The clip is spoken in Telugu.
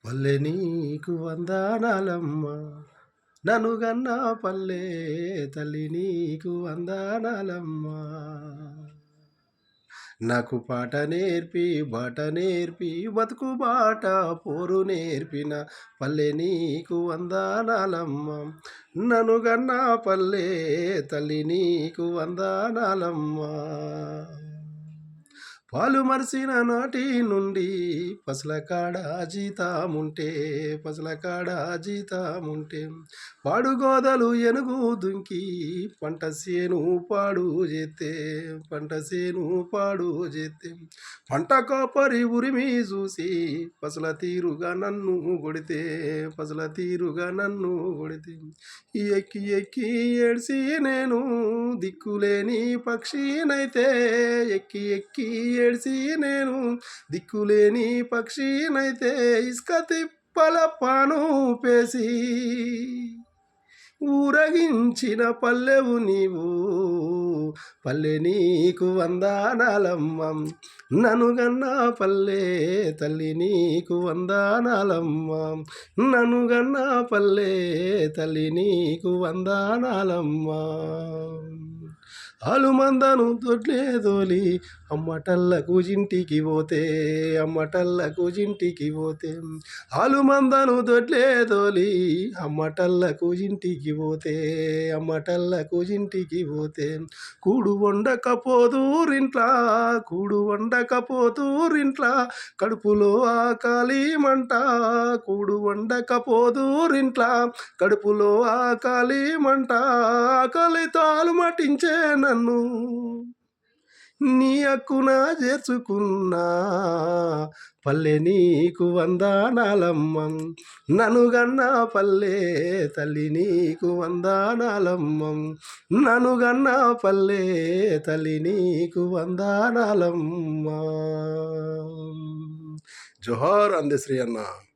పల్లె నీకు వందనాలమ్మ నన్ను గన్న పల్లె తల్లి నీకు వందనాలమ్మ. నాకు పాట నేర్పి బాట నేర్పి బతుకు బాట పోరు నేర్పిన పల్లె నీకు వందనాలమ్మ. నన్ను గన్న పల్లె తల్లి నీకు వందనాలమ్మ. పాలు మరిసిన నాటి నుండి పసల కాడ జీతముంటే పసల కాడ జీతముంటే పాడుగోదలు ఎనుగు దుంకి పంట సేను పాడు చేస్తే పంట సేను పాడు చేస్తే పంట కాపరి ఉరిమి చూసి పసల తీరుగా నన్ను కొడితే పసల తీరుగా నన్ను కొడితే ఎక్కి ఎక్కి ఏడ్చి నేను దిక్కులేని పక్షినైతే ఎక్కి ఎక్కి ఏడ్చి నేను దిక్కులేని పక్షినైతే ఇసుక తిప్పల పాను పేసి ఊరగించిన పల్లెవు నీవు పల్లె నీకు వందనాలమ్మ. నన్ను గన్న పల్లె తల్లి నీకు వందనాలమ్మ. నన్ను గన్న పల్లె తల్లి నీకు వందనాలమ్మ. ఆలుమందను దొడ్లే దోలి అమ్మటల్లకు జింటికి పోతే అమ్మటల్లకు జింటికి పోతే ఆలుమందను దొడ్లే దోలి అమ్మటల్లకు జింటికి పోతే అమ్మటల్లకు జింటికి పోతే కూడు వండకపోదూరింట్లా కూడు వండకపోదూరింట్లా కడుపులో ఆకలి మంట కూడు వండకపోదూరింట్లా కడుపులో ఆకలి మంట ఆకలితో అలుమటించే నన్ను నీ అక్కున చేర్చుకున్నా పల్లె నీకు వందనాలమ్మ. నన్ను గన్న పల్లె తల్లి నీకు వందనాలమ్మ. నన్ను గన్న పల్లె తల్లి నీకు వందనాలమ్మ. జోహార్ అందశ్రీ అన్న.